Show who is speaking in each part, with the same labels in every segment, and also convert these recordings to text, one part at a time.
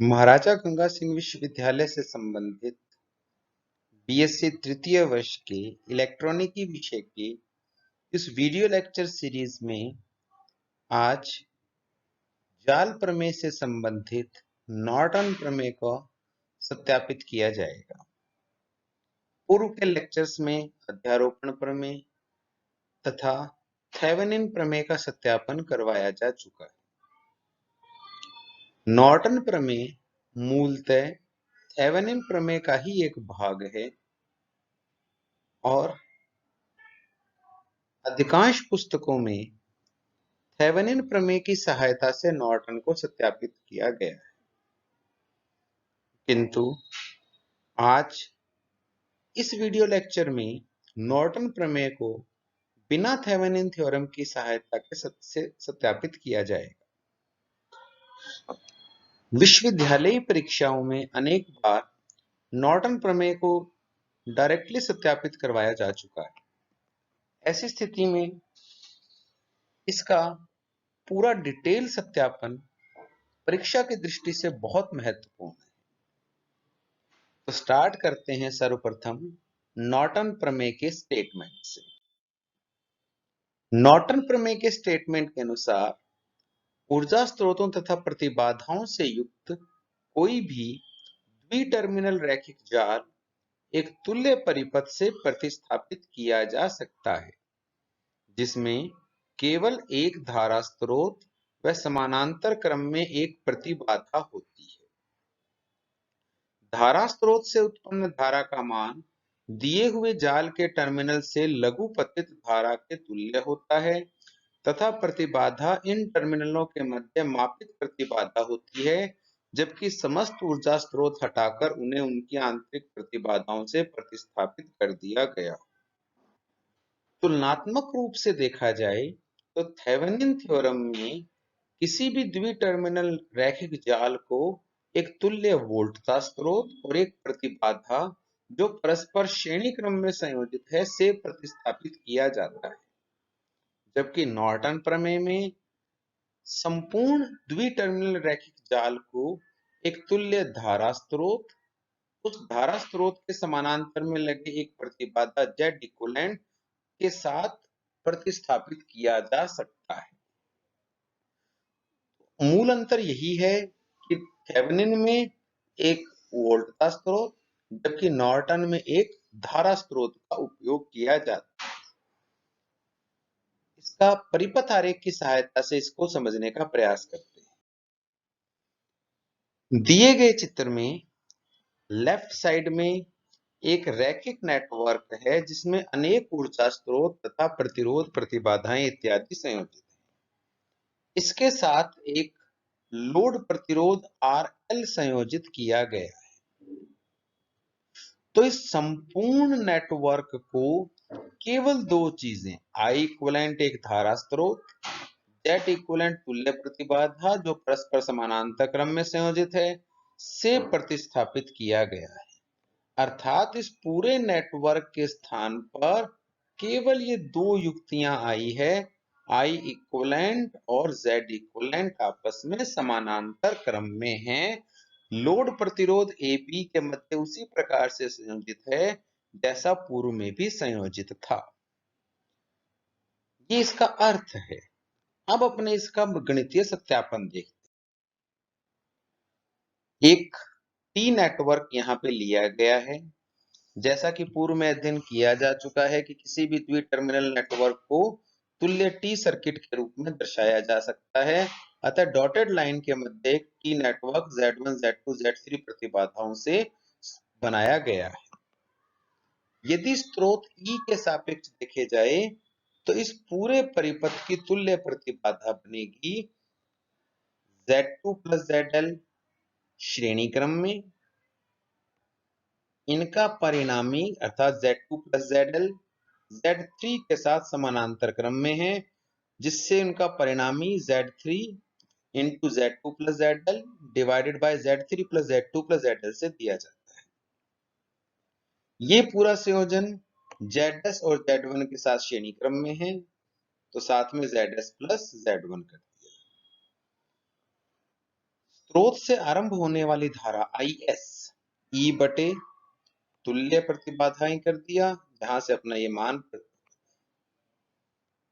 Speaker 1: महाराजा गंगा सिंह विश्वविद्यालय से संबंधित बीएससी तृतीय वर्ष के इलेक्ट्रॉनिकी विषय के इस वीडियो लेक्चर सीरीज में आज जाल प्रमेय से संबंधित नॉर्टन प्रमेय को सत्यापित किया जाएगा। पूर्व के लेक्चर्स में अध्यारोपण प्रमेय तथा थेवेनिन प्रमेय का सत्यापन करवाया जा चुका है। नॉर्टन प्रमेय मूलतः थेवेनिन प्रमेय का ही एक भाग है और अधिकांश पुस्तकों में थेवेनिन प्रमेय की सहायता से नॉर्टन को सत्यापित किया गया है, किंतु आज इस वीडियो लेक्चर में नॉर्टन प्रमेय को बिना थेवेनिन थ्योरम की सहायता के सत्यापित किया जाएगा। विश्वविद्यालयी परीक्षाओं में अनेक बार नॉर्टन प्रमेय को डायरेक्टली सत्यापित करवाया जा चुका है। ऐसी स्थिति में इसका पूरा डिटेल सत्यापन परीक्षा की दृष्टि से बहुत महत्वपूर्ण है। तो स्टार्ट करते हैं सर्वप्रथम नॉर्टन प्रमेय के स्टेटमेंट से। नॉर्टन प्रमेय के स्टेटमेंट के अनुसार ऊर्जा स्रोतों तथा प्रतिबाधाओं से युक्त कोई भी द्विटर्मिनल रैखिक जाल एक तुल्य परिपथ से प्रतिस्थापित किया जा सकता है, जिसमें केवल एक धारा स्रोत व समानांतर क्रम में एक प्रतिबाधा होती है। धारा स्रोत से उत्पन्न धारा का मान दिए हुए जाल के टर्मिनल से लघुपतित धारा के तुल्य होता है तथा प्रतिबाधा इन टर्मिनलों के मध्य मापित प्रतिबाधा होती है, जबकि समस्त ऊर्जा स्रोत हटाकर उन्हें उनकी आंतरिक प्रतिबाधाओं से प्रतिस्थापित कर दिया गया। तुलनात्मक रूप से देखा जाए तो थेवेनिन थ्योरम में किसी भी द्विटर्मिनल रैखिक जाल को एक तुल्य वोल्टता स्रोत और एक प्रतिबाधा जो परस्पर श्रेणी क्रम में संयोजित है से प्रतिस्थापित किया जाता है, जबकि नॉर्टन प्रमेय में संपूर्ण द्विटर्मिनल रैखिक जाल को एक तुल्य धारा स्रोत, उस धारा स्रोत के समानांतर में लगे एक प्रतिबाधा जेड इक्विवेलेंट के साथ प्रतिस्थापित किया जा सकता है। मूल अंतर यही है कि थेवेनिन में एक वोल्टता स्रोत जबकि नॉर्टन में एक धारा स्रोत का उपयोग किया जाता है। इसका परिपथ आरेख की सहायता से इसको समझने का प्रयास करते हैं। दिए गए चित्र में लेफ्ट साइड में एक रैखिक नेटवर्क है जिसमें अनेक ऊर्जा स्रोत तथा प्रतिरोध प्रतिबाधाएं इत्यादि संयोजित है। इसके साथ एक लोड प्रतिरोध RL संयोजित किया गया है। तो इस संपूर्ण नेटवर्क को केवल दो चीजें I इक्विवेलेंट एक धारा स्रोत, Z इक्विवेलेंट तुल्य प्रतिबाधा जो परस्पर समानांतर क्रम में संयोजित है से प्रतिस्थापित किया गया है। अर्थात इस पूरे नेटवर्क के स्थान पर केवल ये दो युक्तियां आई है, I इक्विवेलेंट और Z इक्विवेलेंट आपस में समानांतर क्रम में हैं। लोड प्रतिरोध AB के मध्य उसी प्रकार से संयोजित है जैसा पूर्व में भी संयोजित था। ये इसका अर्थ है। अब अपने इसका गणितीय सत्यापन देखते हैं। एक T नेटवर्क यहाँ पे लिया गया है। जैसा कि पूर्व में अध्ययन किया जा चुका है कि किसी भी द्विटर्मिनल नेटवर्क को तुल्य T सर्किट के रूप में दर्शाया जा सकता है। अतः डॉटेड लाइन के मध्य एक T network Z1, Z2, Z3 प्रतिबाधाओं से बनाया गया है। यदि स्रोत E के सापेक्ष देखे जाए तो इस पूरे परिपथ की तुल्य प्रतिबाधा बनेगी Z2 plus ZL श्रेणी क्रम में, इनका परिणामी अर्थात Z2 plus ZL Z3 के साथ समानांतर क्रम में है, जिससे उनका परिणामी Z3 into Z2 plus ZL divided by Z3 plus Z2 plus ZL से दिया जाता है। ये पूरा संयोजन ZS और Z1 के साथ श्रेणी क्रम में है, तो साथ में ZS plus Z1 कर दिया। स्रोत से आरंभ होने वाली धारा IS E बटे तुल्य प्रतिबाधाएं कर दिया, जहां से अपना ये मान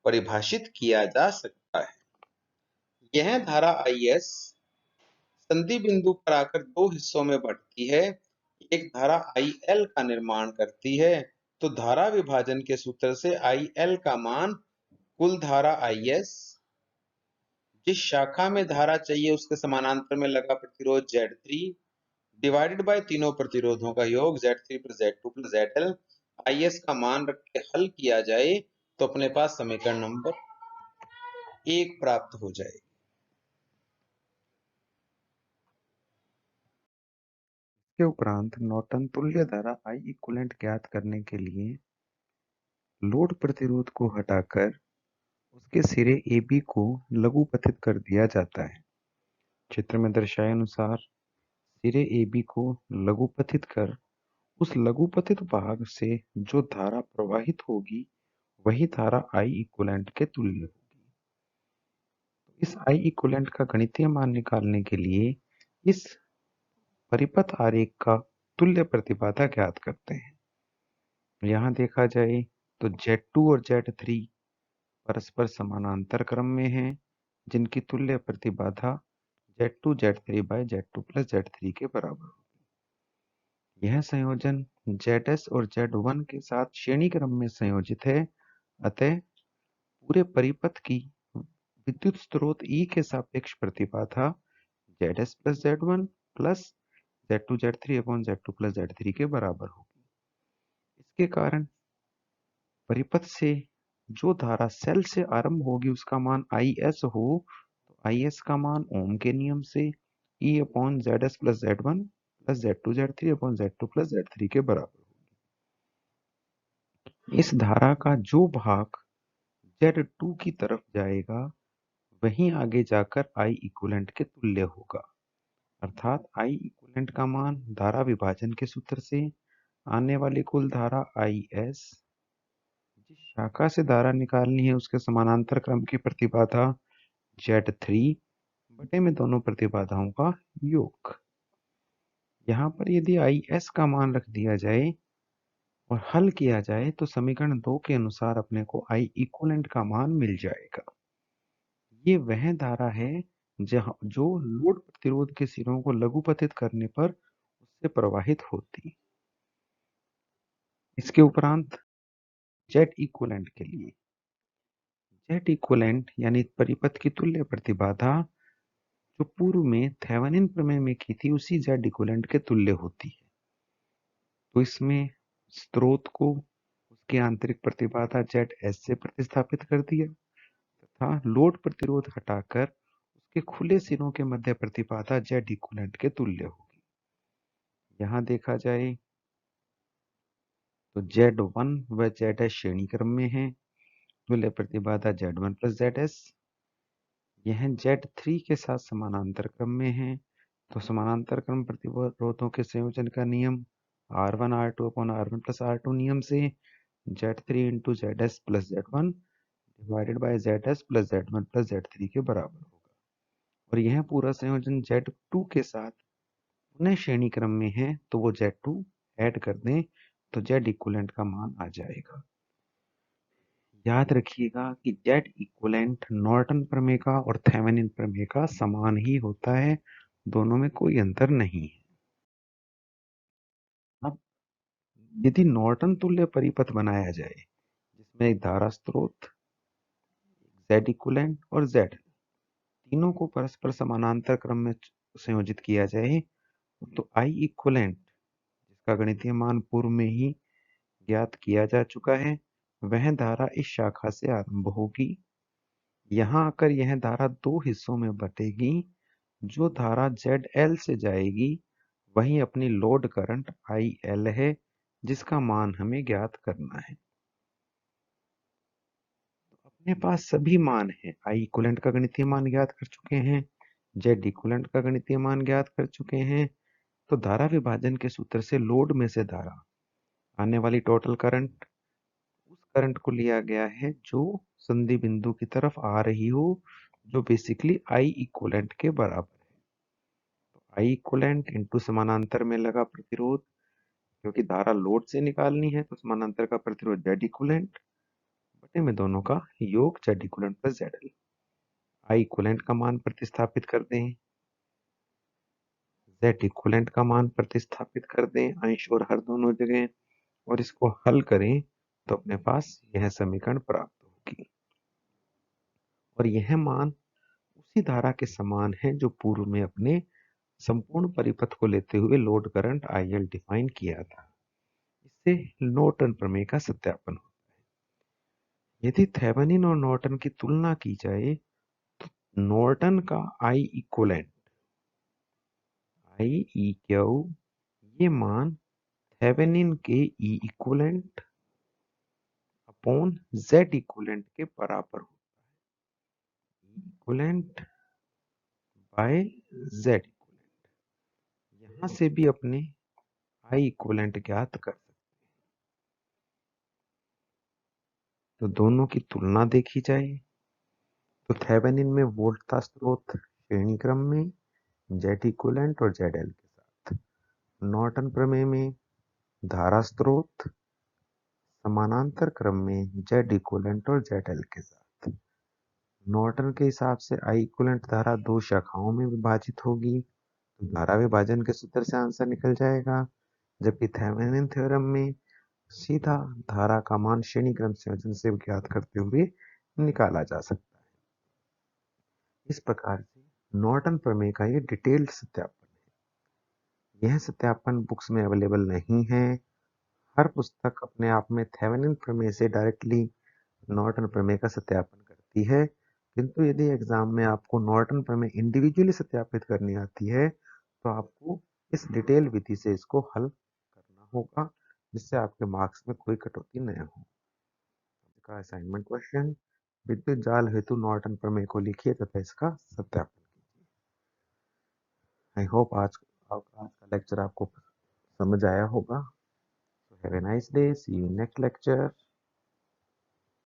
Speaker 1: परिभाषित किया जा सकता है। यह धारा IS संधि बिंदु पर आकर दो हिस्सों में बढ़ती है। एक धारा IL का निर्माण करती है, तो धारा विभाजन के सूत्र से IL का मान कुल धारा IS, जिस शाखा में धारा चाहिए उसके समानांतर में लगा प्रतिरोध Z3 डिवाइडेड बाय तीनों प्रतिरोधों का योग Z3 plus Z2 plus ZL, IS का मान रख के हल किया जाए तो अपने पास समीकरण नंबर 1 प्राप्त हो जाएगी।
Speaker 2: के उपरांत नॉर्टन तुल्य धारा I इक्विवेलेंट ज्ञात करने के लिए लोड प्रतिरोध को हटाकर उसके सिरे AB को लघुपथित कर दिया जाता है। चित्र में दर्शाए अनुसार सिरे AB को लघुपथित कर उस लघुपथित भाग से जो धारा प्रवाहित होगी वही धारा I इक्विवेलेंट के तुल्य होगी। इस I इक्विवेलेंट का गणितीय मान निकालने के लिए इस परिपथ आरेख का तुल्य प्रतिबाधा ज्ञात करते हैं। यहाँ देखा जाए तो Z2 और Z3 परस्पर समानांतर क्रम में हैं, जिनकी तुल्य प्रतिबाधा Z2 Z3 bye Z2 plus Z3 के बराबर होगी। यह संयोजन ZS और Z1 के साथ श्रेणी क्रम में संयोजित है, अतः पूरे परिपथ की विद्युत स्रोत E के सापेक्ष प्रतिबाधा ZS plus Z1 plus Z2 Z3 upon Z2 plus Z3 के बराबर होगी। इसके कारण परिपथ से जो धारा सेल से आरंभ होगी उसका मान IS हो, तो IS का मान ओम के नियम से E upon ZS plus Z1 plus Z2 Z3 upon Z2 plus Z3 के बराबर होगी। इस धारा का जो भाग Z2 की तरफ जाएगा वहीं आगे जाकर I इक्विवेलेंट के तुल्य होगा, अर्थात I इक्विवेलेंट का मान धारा विभाजन के सूत्र से आने वाली कुल धारा IS, जिस शाखा से धारा निकालनी है उसके समानांतर क्रम की प्रतिबाधा Z3 बटे में दोनों प्रतिबाधाओं का योग। यहाँ पर यदि IS का मान रख दिया जाए और हल किया जाए तो समीकरण 2 के अनुसार अपने को I इक्विवेलेंट का मान मिल जाएगा। ये वह धारा है जो लोड प्रतिरोध के सिरों को लघुपथित करने पर उससे प्रवाहित होती। इसके उपरांत Z इक्विवेलेंट के लिए Z इक्विवेलेंट यानी परिपथ की तुल्य प्रतिबाधा जो पूर्व में थेवेनिन प्रमेय में की थी उसी Z इक्विवेलेंट के तुल्य होती है। तो इसमें स्रोत को उसकी आंतरिक प्रतिबाधा ZS से प्रतिस्थापित कर दिया तथा लोड प्रतिरोध हटाकर उसके खुले सिरों के मध्य प्रतिबाधा Z इक्विवेलेंट के तुल्य होगी। यहाँ देखा जाए तो Z1 व ZS श्रेणी क्रम में है, तुल्य प्रतिबाधा Z1 प्लस ZS। यह Z3 के साथ समानांतर क्रम में है, तो समानांतर क्रम प्रतिरोधों के संयोजन का नियम R1 R2 upon R1 plus R2 नियम से Z3 into ZS plus Z1 divided by ZS plus Z1 plus Z3 के बराबर होगा। और यह पूरा संयोजन Z2 के साथ पुनः श्रेणी क्रम में है, तो वो Z2 ऐड कर दें तो Z इक्विवेलेंट का मान आ जाएगा। याद रखिएगा कि Z इक्विवेलेंट नॉर्टन प्रमेय का और थेवेनिन प्रमेय का समान ही होता है, दोनों में कोई अंतर नहीं है। अब यदि नॉर्टन तुल्य परिपथ बनाया जाए जिसमें एक धारा स्रोत Z इक्विवेलेंट और Z तीनों को परस्पर समानांतर क्रम में संयोजित किया जाए तो I इक्विवेलेंट, जिसका गणितीय मान पूर्व में ही ज्ञात किया जा चुका है, वह धारा इस शाखा से आरंभ होगी। यहाँ आकर यह धारा दो हिस्सों में बटेगी। जो धारा ZL से जाएगी वही अपनी लोड करंट IL है, जिसका मान हमें ज्ञात करना है। तो अपने पास सभी मान हैं। I इक्विवेलेंट का गणितीय मान ज्ञात कर चुके हैं, Z इक्विवेलेंट का गणितीय मान ज्ञात कर चुके हैं। तो धारा विभाजन के सूत्र से लोड में से धारा आने वाली टोटल करंट उस करंट को लिया गया है जो संधि बिंदु की तरफ आ रही हो, जो बेसिकली I इक्विवेलेंट के बराबर है। आई इक्वलेंट इंटू समानांतर में लगा प्रतिरोध, क्योंकि धारा लोड से निकालनी है तो समानांतर का प्रतिरोध जेड इक्वलेंट बटे में दोनों का योग Z equivalent plus Z L. I equivalent का मान प्रतिस्थापित कर दें, जेड इक्वलेंट का मान प्रतिस्थापित कर दें अंश और हर दोनों जगह, और इसको हल करें तो अपने पास यह समीकरण प्राप्त होगी। और यह मान उसी धारा के समान है जो पूर्व में अपने संपूर्ण परिपथ को लेते हुए लोड करंट IL डिफाइन किया था। इससे नॉर्टन प्रमेय का सत्यापन होता है। यदि थेवेनिन और नॉर्टन की तुलना की जाए तो नॉर्टन का आई क्यू ये मान थेवेनिन के E equivalent upon Z equivalent के बराबर होता है। Equivalent by Z equivalent. यहां से भी अपने आई इक्वलेंट ज्ञात कर सकते हैं। तो दोनों की तुलना देखी जाए तो थेवेनिन में वोल्टता स्रोत श्रेणी क्रम में जेड इक्वलेंट और जेड एल के साथ, नॉर्टन प्रमेय में धारा स्रोत समानांतर क्रम में जेड इक्वलेंट और जेड एल के साथ। नॉर्टन के हिसाब से आई इक्वलेंट धारा दो शाखाओं में विभाजित होगी, तो धारा विभाजन के सूत्र से आंसर निकल जाएगा। जबकि थेवेनिन थ्योरम में सीधा धारा का मान श्रेणी क्रम संयोजन से ज्ञात करते हुए निकाला जा सकता है। इस प्रकार से नॉर्टन प्रमेय का ये डिटेल्ड सत्यापन है। यह सत्यापन बुक्स में अवेलेबल नहीं है। हर पुस्तक अपने आप में थेवेनिन प्रमेय से डायरेक्टली नॉर्टन प्रमेय का सत्यापन करती है, किंतु यदि एग्जाम में आपको नॉर्टन प्रमेय इंडिविजुअली सत्यापित करनी आती है तो आपको इस डिटेल विधि से इसको हल करना होगा, जिससे आपके मार्क्स में कोई कटौती न हो। इसका असाइनमेंट क्वेश्चन, विद्युत जाल हेतु नॉर्टन प्रमेय को लिखिए तथा इसका सत्यापन कीजिए। आई होप आज का लेक्चर आपको समझ आया होगा। Have a nice day, see you next lecture.